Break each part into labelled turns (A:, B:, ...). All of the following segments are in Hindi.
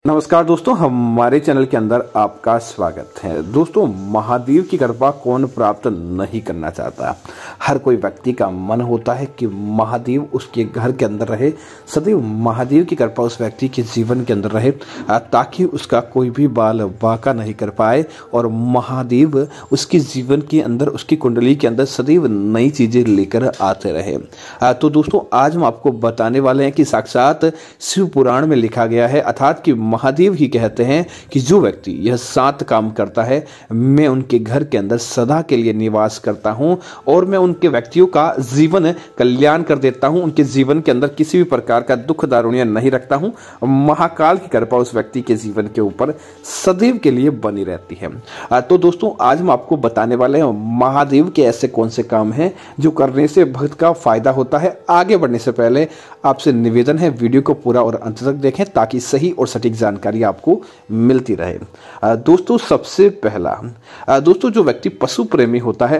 A: नमस्कार दोस्तों, हमारे चैनल के अंदर आपका स्वागत है। दोस्तों, महादेव की कृपा कौन प्राप्त नहीं करना चाहता। हर कोई व्यक्ति का मन होता है कि महादेव उसके घर के अंदर रहे, सदैव महादेव की कृपा उस व्यक्ति के जीवन के अंदर रहे, ताकि उसका कोई भी बाल बाका नहीं कर पाए और महादेव उसके जीवन के अंदर, उसकी कुंडली के अंदर सदैव नई चीजें लेकर आते रहे। तो दोस्तों, आज हम आपको बताने वाले हैं कि साक्षात शिव पुराण में लिखा गया है, अर्थात कि महादेव ही कहते हैं कि जो व्यक्ति यह 7 काम करता है, मैं उनके घर के अंदर सदा के लिए निवास करता हूं और मैं उनके व्यक्तियों का जीवन कल्याण कर देता हूं, उनके जीवन के अंदर किसी भी प्रकार का दुख दारुण्य नहीं रखता हूं। महाकाल की कृपा उस व्यक्ति के जीवन के ऊपर सदैव के लिए बनी रहती है। तो दोस्तों, आज हम आपको बताने वाले हैं महादेव के ऐसे कौन से काम हैं जो करने से भक्त का फायदा होता है। आगे बढ़ने से पहले आपसे निवेदन है, वीडियो को पूरा और अंत तक देखें ताकि सही और सटीक जानकारी आपको मिलती रहे। दोस्तों, सबसे पहला दोस्तों, जो व्यक्ति पशु प्रेमी होता है,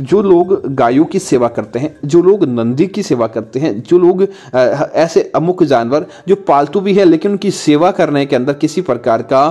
A: जो लोग गायों की सेवा करते हैं, जो लोग नंदी की सेवा करते हैं, जो लोग ऐसे अमुक जानवर जो पालतू भी है लेकिन उनकी सेवा करने के अंदर किसी प्रकार का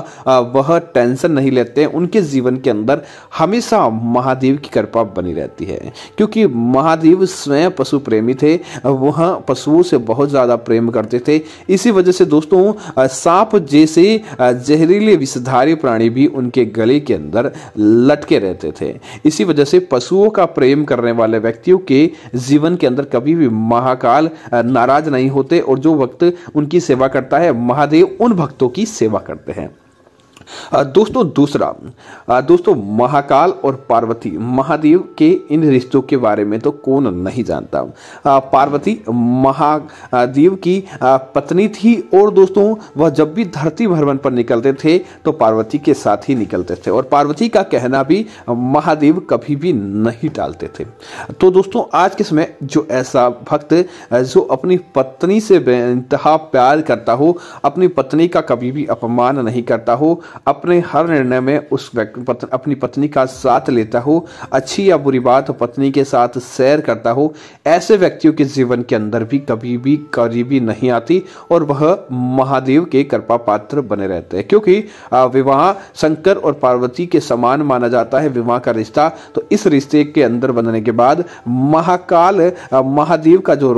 A: वह टेंशन नहीं लेते हैं, उनके जीवन के अंदर हमेशा महादेव की कृपा बनी रहती है। क्योंकि महादेव स्वयं पशु प्रेमी थे, वह पशुओं से बहुत ज्यादा प्रेम करते थे। इसी वजह से दोस्तों, सांप जैसे जहरीले विषधारी प्राणी भी उनके गले के अंदर लटके रहते थे। इसी वजह से पशुओं का प्रेम करने वाले व्यक्तियों के जीवन के अंदर कभी भी महाकाल नाराज नहीं होते और जो भक्त उनकी सेवा करता है, महादेव उन भक्तों की सेवा करते हैं। दोस्तों, दूसरा दोस्तों, महाकाल और पार्वती, महादेव के इन रिश्तों के बारे में तो कौन नहीं जानता। पार्वती महादेव की पत्नी थी और दोस्तों, वह जब भी धरती भ्रमण पर निकलते थे तो पार्वती के साथ ही निकलते थे और पार्वती का कहना भी महादेव कभी भी नहीं टालते थे। तो दोस्तों, आज के समय जो ऐसा भक्त जो अपनी पत्नी से बेइंतहा प्यार करता हो, अपनी पत्नी का कभी भी अपमान नहीं करता हो, अपने हर निर्णय में अपनी पत्नी का साथ लेता हो, अच्छी या बुरी बात पत्नी के साथ शेयर करता हो, ऐसे व्यक्तियों के जीवन के अंदर भी कभी भी करीबी नहीं आती और वह महादेव के कृपा पात्र बने रहते हैं। क्योंकि विवाह शंकर और पार्वती के समान माना जाता है, विवाह का रिश्ता। तो इस रिश्ते के अंदर बनने के बाद महाकाल महादेव का जो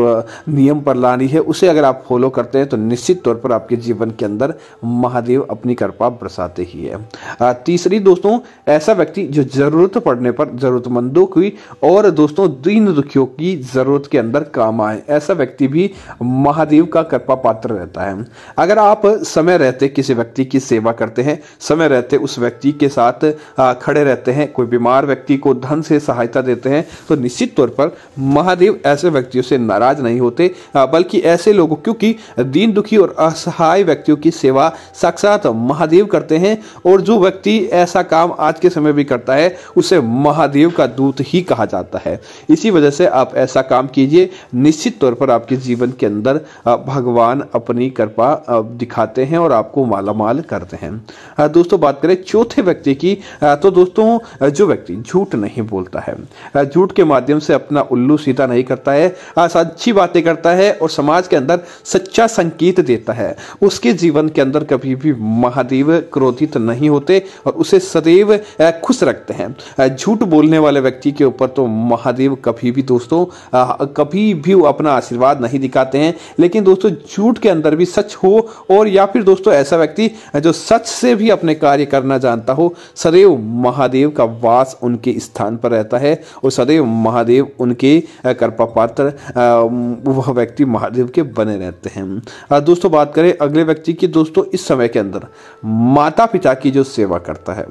A: नियम परलानी है, उसे अगर आप फॉलो करते हैं तो निश्चित तौर पर आपके जीवन के अंदर महादेव अपनी कृपा बरसाते ही है। तीसरी दोस्तों, ऐसा व्यक्ति जो जरूरत पड़ने पर जरूरतमंदों की और दोस्तों दीन दुखियों की जरूरत के अंदर काम आए, ऐसा व्यक्ति भी महादेव का कृपा पात्र रहता है। अगर आप समय रहते किसी व्यक्ति की सेवा करते हैं, समय रहते उस व्यक्ति के साथ खड़े रहते हैं, कोई बीमार व्यक्ति को धन से सहायता देते हैं, तो निश्चित तौर पर महादेव ऐसे व्यक्तियों से नाराज नहीं होते, बल्कि ऐसे लोगों, क्योंकि दीन दुखी और असहाय व्यक्तियों की सेवा साक्षात महादेव करते हैं और जो व्यक्ति ऐसा काम आज के समय भी करता है उसे महादेव का दूत ही कहा जाता है। इसी वजह से आप ऐसा काम कीजिए, निश्चित तौर पर आपके जीवन के अंदर भगवान अपनी कृपा दिखाते हैं और आपको मालामाल करते हैं। दोस्तों, बात करें चौथे व्यक्ति की, तो दोस्तों, जो व्यक्ति झूठ नहीं बोलता है, झूठ के माध्यम से अपना उल्लू सीधा नहीं करता है, सच्ची बातें करता है और समाज के अंदर सच्चा संकेत देता है, उसके जीवन के अंदर कभी भी महादेव क्रोधित नहीं होते और उसे सदैव खुश रखते हैं। झूठ बोलने वाले व्यक्ति के ऊपर तो महादेव कभी भी दोस्तों कभी भी अपना आशीर्वाद नहीं दिखाते हैं। लेकिन दोस्तों, झूठ के अंदर भी सच हो और या फिर दोस्तों ऐसा व्यक्ति जो सच से भी अपने कार्य करना जानता हो, सदैव महादेव का वास उनके स्थान पर रहता है और सदैव महादेव उनके कृपा पात्र वह व्यक्ति महादेव के बने रहते हैं। दोस्तों, बात करें अगले व्यक्ति की, दोस्तों इस समय के अंदर माता पिता की जो सेवा करता है,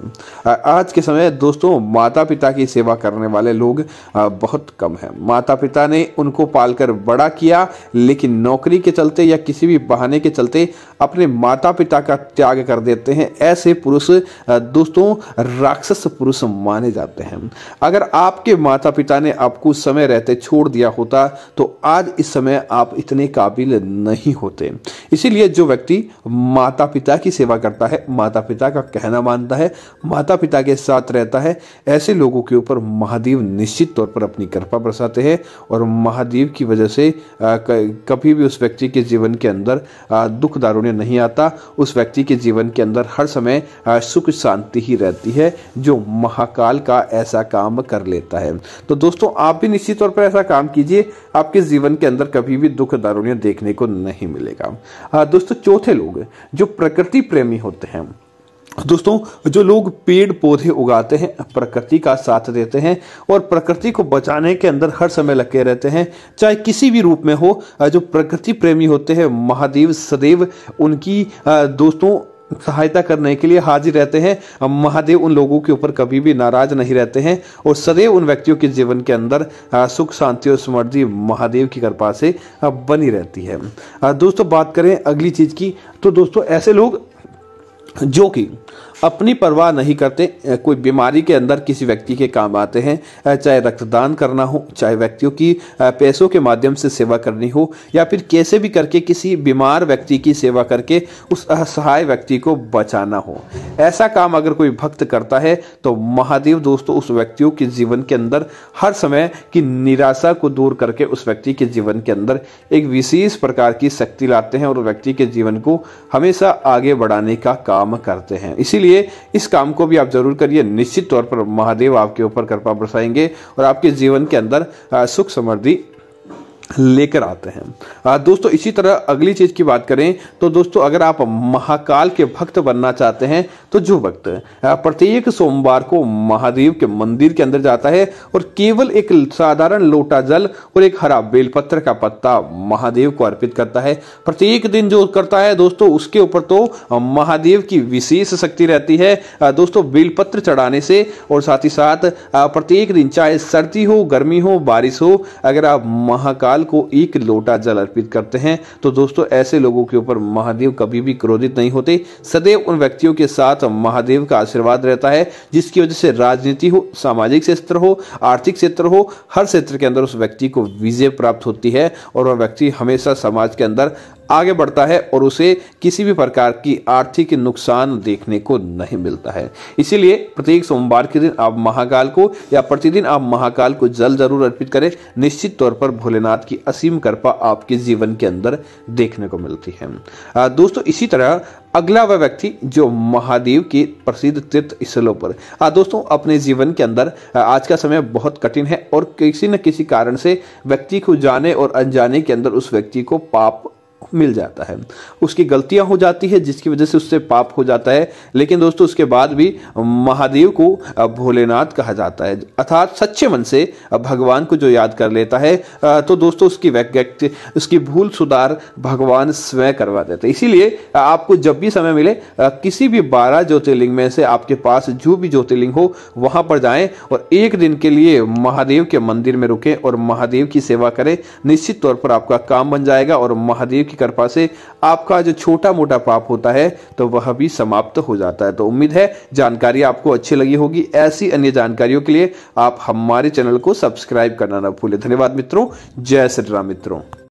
A: आज के समय दोस्तों माता पिता की सेवा करने वाले लोग बहुत कम हैं। माता पिता ने उनको पालकर बड़ा किया, लेकिन नौकरी के चलते या किसी भी बहाने के चलते अपने माता पिता का त्याग कर देते हैं। ऐसे पुरुष दोस्तों राक्षस पुरुष माने जाते हैं। अगर आपके माता पिता ने आपको समय रहते छोड़ दिया होता तो आज इस समय आप इतने काबिल नहीं होते। इसीलिए जो व्यक्ति माता पिता की सेवा करता है, माता पिता का कहना मानता है, माता पिता के साथ रहता है, ऐसे लोगों के ऊपर महादेव निश्चित तौर पर अपनी कृपा बरसाते हैं और महादेव की वजह से कभी भी उस व्यक्ति के जीवन के अंदर दुख दारुण्य नहीं आता। उस व्यक्ति के जीवन के अंदर हर समय सुख शांति ही रहती है, जो महाकाल का ऐसा काम कर लेता है। तो दोस्तों आप भी निश्चित तौर पर ऐसा काम कीजिए, आपके जीवन के अंदर कभी भी दुख दारुण्य देखने को नहीं मिलेगा। दोस्तों चौथे लोग जो प्रकृति प्रेमी होते हैं, दोस्तों जो लोग पेड़ पौधे उगाते हैं, प्रकृति का साथ देते हैं और प्रकृति को बचाने के अंदर हर समय लगे रहते हैं, चाहे किसी भी रूप में हो, जो प्रकृति प्रेमी होते हैं महादेव सदैव उनकी दोस्तों सहायता करने के लिए हाजिर रहते हैं। महादेव उन लोगों के ऊपर कभी भी नाराज नहीं रहते हैं और सदैव उन व्यक्तियों के जीवन के अंदर सुख शांति और समृद्धि महादेव की कृपा से बनी रहती है। दोस्तों बात करें अगली चीज की, तो दोस्तों ऐसे लोग जो कि अपनी परवाह नहीं करते, कोई बीमारी के अंदर किसी व्यक्ति के काम आते हैं, चाहे रक्तदान करना हो, चाहे व्यक्तियों की पैसों के माध्यम से सेवा करनी हो, या फिर कैसे भी करके किसी बीमार व्यक्ति की सेवा करके उस असहाय व्यक्ति को बचाना हो, ऐसा काम अगर कोई भक्त करता है तो महादेव दोस्तों उस व्यक्तियों के जीवन के अंदर हर समय की निराशा को दूर करके उस व्यक्ति के जीवन के अंदर एक विशेष प्रकार की शक्ति लाते हैं और व्यक्ति के जीवन को हमेशा आगे बढ़ाने का काम करते हैं। इसीलिए इस काम को भी आप जरूर करिए, निश्चित तौर पर महादेव आपके ऊपर कृपा बरसाएंगे और आपके जीवन के अंदर सुख समृद्धि लेकर आते हैं। दोस्तों इसी तरह अगली चीज की बात करें तो दोस्तों अगर आप महाकाल के भक्त बनना चाहते हैं तो जो भक्त प्रत्येक सोमवार को महादेव के मंदिर के अंदर जाता है और केवल एक साधारण लोटा जल और एक हरा बेलपत्र का पत्ता महादेव को अर्पित करता है, प्रत्येक दिन जो करता है दोस्तों उसके ऊपर तो महादेव की विशेष शक्ति रहती है दोस्तों बेलपत्र चढ़ाने से। और साथ ही साथ प्रत्येक दिन चाहे सर्दी हो गर्मी हो बारिश हो, अगर आप महाकाल को एक लोटा जल अर्पित करते हैं तो दोस्तों ऐसे लोगों के ऊपर महादेव कभी भी क्रोधित नहीं होते, सदैव उन व्यक्तियों के साथ महादेव का आशीर्वाद रहता है, जिसकी वजह से राजनीति हो, सामाजिक क्षेत्र हो, आर्थिक क्षेत्र हो, हर क्षेत्र के अंदर उस व्यक्ति को विजय प्राप्त होती है और वह व्यक्ति हमेशा समाज के अंदर आगे बढ़ता है और उसे किसी भी प्रकार की आर्थिक नुकसान देखने को नहीं मिलता है। इसीलिए प्रत्येक सोमवार के दिन आप महाकाल को या प्रतिदिन आप महाकाल को जल जरूर अर्पित करें, निश्चित तौर पर भोलेनाथ की असीम कृपा आपके जीवन के अंदर देखने को मिलती है। दोस्तों इसी तरह अगला वह व्यक्ति जो महादेव के प्रसिद्ध तीर्थ स्थलों पर दोस्तों अपने जीवन के अंदर आज का समय बहुत कठिन है और किसी न किसी कारण से व्यक्ति को जाने और अनजाने के अंदर उस व्यक्ति को पाप मिल जाता है, उसकी गलतियां हो जाती है जिसकी वजह से उससे पाप हो जाता है, लेकिन दोस्तों उसके बाद भी महादेव को भोलेनाथ कहा जाता है, अर्थात सच्चे मन से भगवान को जो याद कर लेता है तो दोस्तों उसकी भूल सुधार भगवान स्वयं करवा देते हैं। इसीलिए आपको जब भी समय मिले किसी भी 12 ज्योतिर्लिंग में से आपके पास जो भी ज्योतिर्लिंग हो वहां पर जाएं और एक दिन के लिए महादेव के मंदिर में रुकें और महादेव की सेवा करें, निश्चित तौर पर आपका काम बन जाएगा और महादेव की कृपा से आपका जो छोटा मोटा पाप होता है तो वह भी समाप्त हो जाता है। तो उम्मीद है जानकारी आपको अच्छी लगी होगी। ऐसी अन्य जानकारियों के लिए आप हमारे चैनल को सब्सक्राइब करना ना भूलें। धन्यवाद मित्रों, जय श्री राम मित्रों।